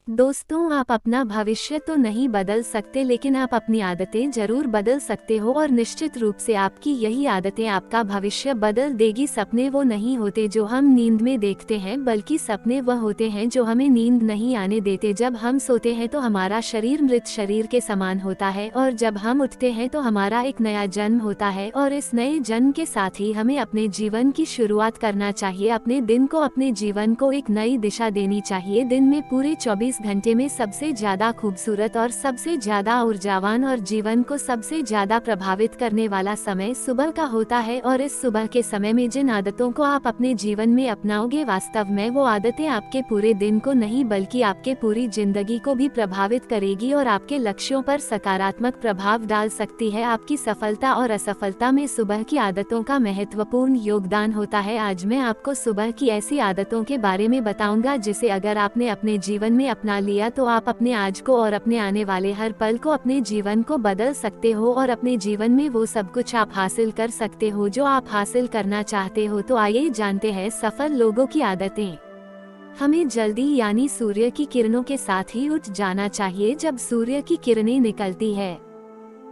दोस्तों, आप अपना भविष्य तो नहीं बदल सकते, लेकिन आप अपनी आदतें जरूर बदल सकते हो और निश्चित रूप से आपकी यही आदतें आपका भविष्य बदल देगी। सपने वो नहीं होते जो हम नींद में देखते हैं, बल्कि सपने वह होते हैं जो हमें नींद नहीं आने देते। जब हम सोते हैं तो हमारा शरीर मृत शरीर के समान होता है, और जब हम उठते हैं तो हमारा एक नया जन्म होता है, और इस नए जन्म के साथ ही हमें अपने जीवन की शुरुआत करना चाहिए। अपने दिन को, अपने जीवन को एक नई दिशा देनी चाहिए। दिन में पूरे 24 घंटे में सबसे ज्यादा खूबसूरत और सबसे ज्यादा ऊर्जावान और जीवन को सबसे ज्यादा प्रभावित करने वाला समय सुबह का होता है। और इस सुबह के समय में जिन आदतों को आप अपने जीवन में अपनाओगे, वास्तव में वो आदतें आपके पूरे दिन को नहीं बल्कि आपके पूरी जिंदगी को भी प्रभावित करेगी और आपके लक्ष्यों पर सकारात्मक प्रभाव डाल सकती है। आपकी सफलता और असफलता में सुबह की आदतों का महत्वपूर्ण योगदान होता है। आज मैं आपको सुबह की ऐसी आदतों के बारे में बताऊंगा जिसे अगर आपने अपने जीवन में अपना लिया तो आप अपने आज को और अपने आने वाले हर पल को, अपने जीवन को बदल सकते हो और अपने जीवन में वो सब कुछ आप हासिल कर सकते हो जो आप हासिल करना चाहते हो। तो आइए जानते हैं सफल लोगों की आदतें। हमें जल्दी यानी सूर्य की किरणों के साथ ही उठ जाना चाहिए जब सूर्य की किरणें निकलती है।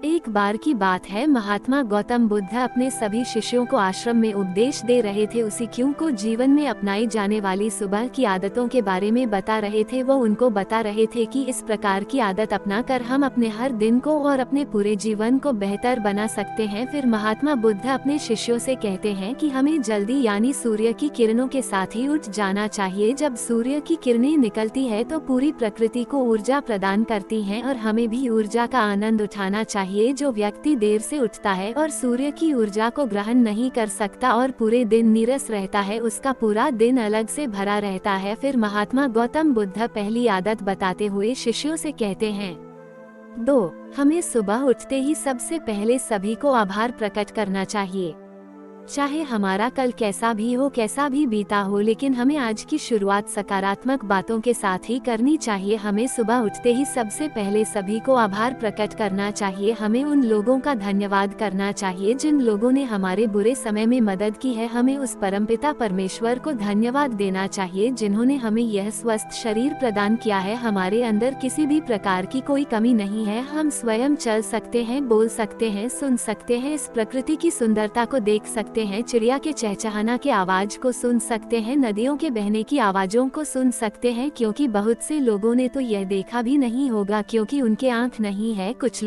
एक बार की बात है, महात्मा गौतम बुद्ध अपने सभी शिष्यों को आश्रम में उपदेश दे रहे थे। उसी क्यों को जीवन में अपनाई जाने वाली सुबह की आदतों के बारे में बता रहे थे। वो उनको बता रहे थे कि इस प्रकार की आदत अपनाकर हम अपने हर दिन को और अपने पूरे जीवन को बेहतर बना सकते हैं। फिर महात्मा बुद्ध अपने शिष्यों से कहते हैं कि हमें जल्दी यानी सूर्य की किरणों के साथ ही उठ जाना चाहिए। जब सूर्य की किरणें निकलती है तो पूरी प्रकृति को ऊर्जा प्रदान करती हैं और हमें भी ऊर्जा का आनंद उठाना चाहिए। जो व्यक्ति देर से उठता है और सूर्य की ऊर्जा को ग्रहण नहीं कर सकता और पूरे दिन नीरस रहता है, उसका पूरा दिन अलग से भरा रहता है। फिर महात्मा गौतम बुद्ध पहली आदत बताते हुए शिष्यों से कहते हैं, 2. हमें सुबह उठते ही सबसे पहले सभी को आभार प्रकट करना चाहिए। चाहे हमारा कल कैसा भी हो, कैसा भी बीता हो, लेकिन हमें आज की शुरुआत सकारात्मक बातों के साथ ही करनी चाहिए। हमें सुबह उठते ही सबसे पहले सभी को आभार प्रकट करना चाहिए। हमें उन लोगों का धन्यवाद करना चाहिए जिन लोगों ने हमारे बुरे समय में मदद की है। हमें उस परमपिता परमेश्वर को धन्यवाद देना चाहिए जिन्होंने हमें यह स्वस्थ शरीर प्रदान किया है। हमारे अंदर किसी भी प्रकार की कोई कमी नहीं है। हम स्वयं चल सकते हैं, बोल सकते हैं, सुन सकते हैं, इस प्रकृति की सुंदरता को देख सकते हैं, चिड़िया के चहचहाना के आवाज को सुन सकते हैं, नदियों के बहने की आवाजों को सुन सकते हैं। क्योंकि बहुत से लोगों ने तो यह देखा भी नहीं होगा क्योंकि उनके आंख नहीं है। कुछ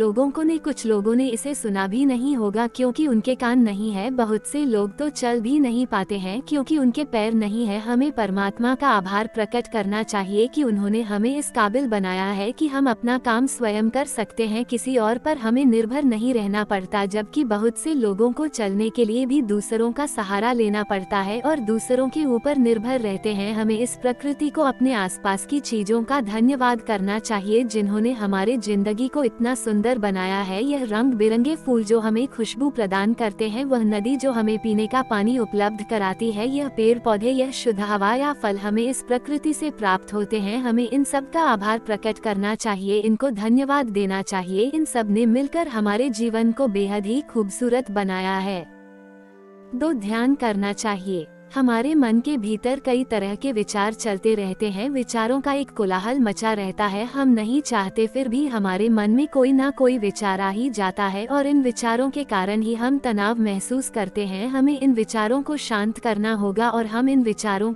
लोगों ने इसे सुना भी नहीं होगा क्योंकि उनके कान नहीं है। बहुत से लोग तो चल भी नहीं पाते हैं क्योंकि उनके पैर नहीं है। हमें परमात्मा का आभार प्रकट करना चाहिए कि उन्होंने हमें इस काबिल बनाया है कि हम अपना काम स्वयं कर सकते हैं, किसी और पर हमें निर्भर नहीं रहना पड़ता। जबकि बहुत से लोगों को चलने के लिए भी दूसरों का सहारा लेना पड़ता है और दूसरों के ऊपर निर्भर रहते हैं। हमें इस प्रकृति को, अपने आसपास की चीजों का धन्यवाद करना चाहिए जिन्होंने हमारे जिंदगी को इतना सुंदर बनाया है। यह रंग बिरंगे फूल जो हमें खुशबू प्रदान करते हैं, वह नदी जो हमें पीने का पानी उपलब्ध कराती है, यह पेड़ पौधे, यह शुद्ध हवा या फल हमें इस प्रकृति से प्राप्त होते हैं। हमें इन सब का आभार प्रकट करना चाहिए, इनको धन्यवाद देना चाहिए। इन सब ने मिलकर हमारे जीवन को बेहद ही खूबसूरत बनाया है। 2. ध्यान करना चाहिए। हमारे मन के भीतर कई तरह के विचार चलते रहते हैं। विचारों का एक कोलाहल मचा रहता है। हम नहीं चाहते फिर भी हमारे मन में कोई ना कोई विचार आ ही जाता है और इन विचारों के कारण ही हम तनाव महसूस करते हैं। हमें इन विचारों को शांत करना होगा और हम इन विचारों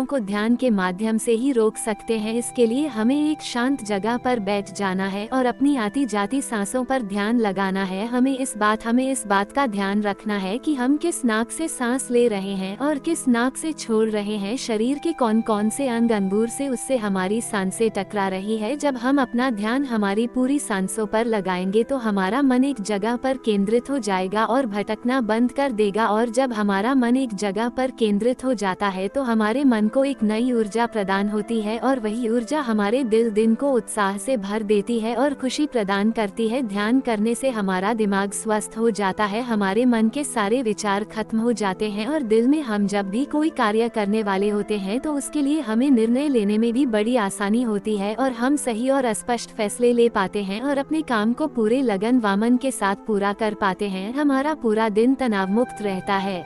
को ध्यान के माध्यम से ही रोक सकते हैं। इसके लिए हमें एक शांत जगह पर बैठ जाना है और अपनी आती जाती सांसों पर ध्यान लगाना है। हमें इस बात का ध्यान रखना है कि हम किस नाक से सांस ले रहे हैं और किस नाक से छोड़ रहे हैं। शरीर के कौन कौन से अंग अंगूर से उससे हमारी सांसें टकरा रही है। जब हम अपना ध्यान हमारी पूरी सांसों पर लगाएंगे तो हमारा मन एक जगह पर केंद्रित हो जाएगा और भटकना बंद कर देगा। और जब हमारा मन एक जगह पर केंद्रित हो जाता है तो हमारे मन को एक नई ऊर्जा प्रदान होती है और वही ऊर्जा हमारे दिन को उत्साह से भर देती है और खुशी प्रदान करती है। ध्यान करने से हमारा दिमाग स्वस्थ हो जाता है, हमारे मन के सारे विचार खत्म हो जाते हैं और दिल में हम जब भी कोई कार्य करने वाले होते हैं तो उसके लिए हमें निर्णय लेने में भी बड़ी आसानी होती है और हम सही और स्पष्ट फैसले ले पाते हैं और अपने काम को पूरे लगन वामन के साथ पूरा कर पाते हैं। हमारा पूरा दिन तनाव मुक्त रहता है।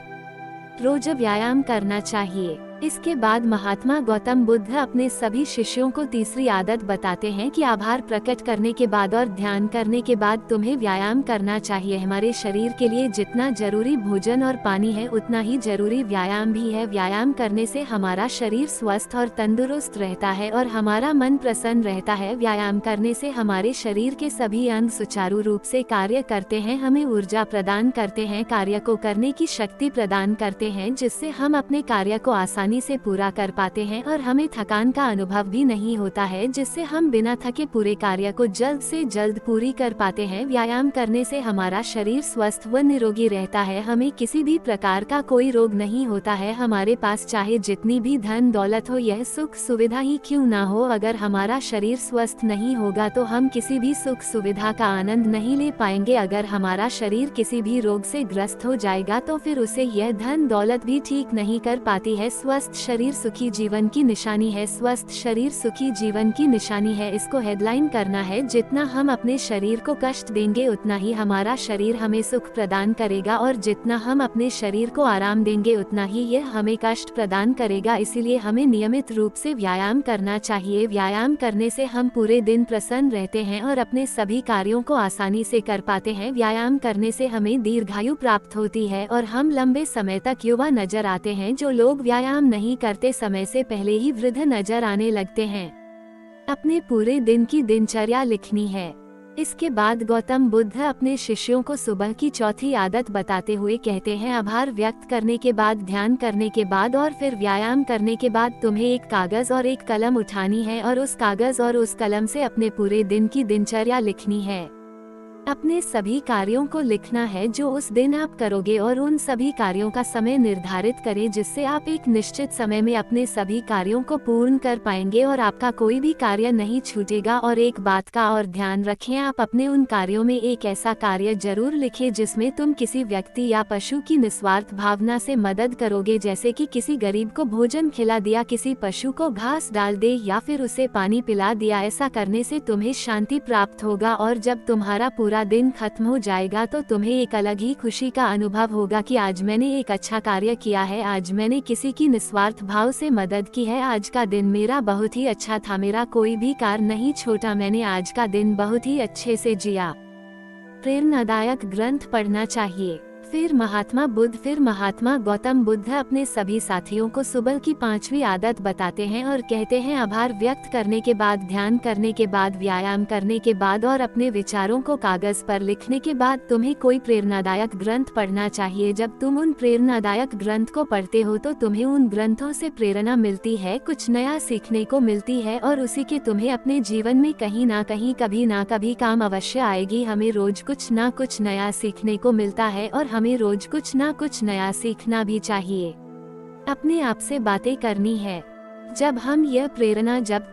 रोज व्यायाम करना चाहिए। इसके बाद महात्मा गौतम बुद्ध अपने सभी शिष्यों को तीसरी आदत बताते हैं कि आभार प्रकट करने के बाद और ध्यान करने के बाद तुम्हें व्यायाम करना चाहिए। हमारे शरीर के लिए जितना जरूरी भोजन और पानी है उतना ही जरूरी व्यायाम भी है। व्यायाम करने से हमारा शरीर स्वस्थ और तंदुरुस्त रहता है और हमारा मन प्रसन्न रहता है। व्यायाम करने से हमारे शरीर के सभी अंग सुचारू रूप से कार्य करते हैं, हमें ऊर्जा प्रदान करते हैं, कार्य को करने की शक्ति प्रदान करते हैं, जिससे हम अपने कार्य को आसानी से पूरा कर पाते हैं और हमें थकान का अनुभव भी नहीं होता है, जिससे हम बिना थके पूरे कार्य को जल्द से जल्द पूरी कर पाते हैं। व्यायाम करने से हमारा शरीर स्वस्थ व निरोगी रहता है, हमें किसी भी प्रकार का कोई रोग नहीं होता है। हमारे पास चाहे जितनी भी धन दौलत हो, यह सुख सुविधा ही क्यों ना हो, अगर हमारा शरीर स्वस्थ नहीं होगा तो हम किसी भी सुख सुविधा का आनंद नहीं ले पाएंगे। अगर हमारा शरीर किसी भी रोग से ग्रस्त हो जाएगा तो फिर उसे यह धन दौलत भी ठीक नहीं कर पाती है। स्वस्थ शरीर सुखी जीवन की निशानी है। स्वस्थ शरीर सुखी जीवन की निशानी है, इसको हेडलाइन करना है। जितना हम अपने शरीर को कष्ट देंगे उतना ही हमारा शरीर हमें सुख प्रदान करेगा और जितना हम अपने शरीर को आराम देंगे उतना ही यह हमें कष्ट प्रदान करेगा। इसीलिए हमें नियमित रूप से व्यायाम करना चाहिए। व्यायाम करने से हम पूरे दिन प्रसन्न रहते हैं और अपने सभी कार्यों को आसानी से कर पाते हैं। व्यायाम करने से हमें दीर्घायु प्राप्त होती है और हम लंबे समय तक युवा नजर आते हैं। जो लोग व्यायाम नहीं करते समय से पहले ही वृद्ध नजर आने लगते हैं। अपने पूरे दिन की दिनचर्या लिखनी है। इसके बाद गौतम बुद्ध अपने शिष्यों को सुबह की चौथी आदत बताते हुए कहते हैं, आभार व्यक्त करने के बाद, ध्यान करने के बाद और फिर व्यायाम करने के बाद तुम्हें एक कागज और एक कलम उठानी है और उस कागज और उस कलम से अपने पूरे दिन की दिनचर्या लिखनी है। अपने सभी कार्यों को लिखना है जो उस दिन आप करोगे और उन सभी कार्यों का समय निर्धारित करें, जिससे आप एक निश्चित समय में अपने सभी कार्यों को पूर्ण कर पाएंगे और आपका कोई भी कार्य नहीं छूटेगा। और एक बात का और ध्यान रखें, आप अपने उन कार्यों में एक ऐसा कार्य जरूर लिखें जिसमें तुम किसी व्यक्ति या पशु की निस्वार्थ भावना से मदद करोगे, जैसे कि किसी गरीब को भोजन खिला दिया, किसी पशु को घास डाल दे या फिर उसे पानी पिला दिया। ऐसा करने से तुम्हें शांति प्राप्त होगा और जब तुम्हारा पूरा दिन खत्म हो जाएगा तो तुम्हें एक अलग ही खुशी का अनुभव होगा कि आज मैंने एक अच्छा कार्य किया है, आज मैंने किसी की निस्वार्थ भाव से मदद की है, आज का दिन मेरा बहुत ही अच्छा था, मेरा कोई भी कार्य नहीं छोटा, मैंने आज का दिन बहुत ही अच्छे से जिया। प्रेरणादायक ग्रंथ पढ़ना चाहिए। फिर महात्मा गौतम बुद्ध अपने सभी साथियों को सुबह की 5वीं आदत बताते हैं और कहते हैं, आभार व्यक्त करने के बाद, ध्यान करने के बाद, व्यायाम करने के बाद और अपने विचारों को कागज पर लिखने के बाद तुम्हें कोई प्रेरणादायक ग्रंथ पढ़ना चाहिए। जब तुम उन प्रेरणादायक ग्रंथ को पढ़ते हो तो तुम्हें उन ग्रंथों से प्रेरणा मिलती है, कुछ नया सीखने को मिलती है और उसी के तुम्हें अपने जीवन में कहीं ना कहीं कभी ना कभी काम अवश्य आएगी। हमें रोज कुछ ना कुछ नया सीखने को मिलता है और हमें रोज कुछ ना कुछ नया सीखना भी चाहिए। अपने आप से बातें करनी है। जब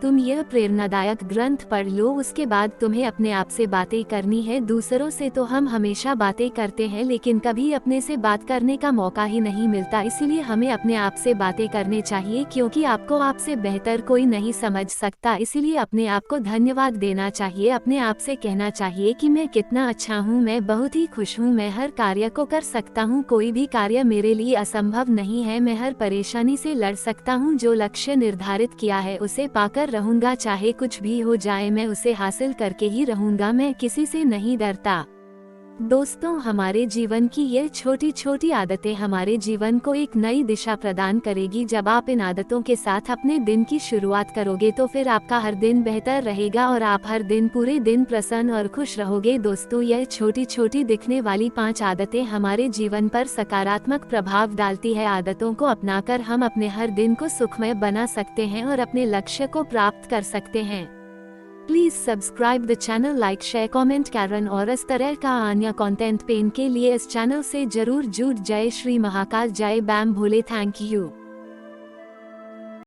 तुम यह प्रेरणादायक ग्रंथ पढ़ लो, उसके बाद तुम्हें अपने आप से बातें करनी है। दूसरों से तो हम हमेशा बातें करते हैं लेकिन कभी अपने से बात करने का मौका ही नहीं मिलता। इसीलिए हमें अपने आप से बातें करनी चाहिए, क्योंकि आपको आपसे बेहतर कोई नहीं समझ सकता। इसीलिए अपने आप को धन्यवाद देना चाहिए। अपने आप से कहना चाहिए कि मैं कितना अच्छा हूँ, मैं बहुत ही खुश हूँ, मैं हर कार्य को कर सकता हूँ, कोई भी कार्य मेरे लिए असंभव नहीं है, मैं हर परेशानी से लड़ सकता हूँ, जो लक्ष्य निर्धारित किया है उसे पाकर रहूंगा, चाहे कुछ भी हो जाए मैं उसे हासिल करके ही रहूंगा, मैं किसी से नहीं डरता। दोस्तों, हमारे जीवन की ये छोटी छोटी आदतें हमारे जीवन को एक नई दिशा प्रदान करेगी। जब आप इन आदतों के साथ अपने दिन की शुरुआत करोगे तो फिर आपका हर दिन बेहतर रहेगा और आप हर दिन पूरे दिन प्रसन्न और खुश रहोगे। दोस्तों, यह छोटी छोटी दिखने वाली 5 आदतें हमारे जीवन पर सकारात्मक प्रभाव डालती है। आदतों को अपनाकर हम अपने हर दिन को सुखमय बना सकते हैं और अपने लक्ष्य को प्राप्त कर सकते हैं। Please subscribe the channel, like, share, comment करें और इस तरह का अन्य कंटेंट पेन के लिए इस चैनल से जरूर जुड़ जाए। श्री महाकाल, जय बम भोले, थैंक यू।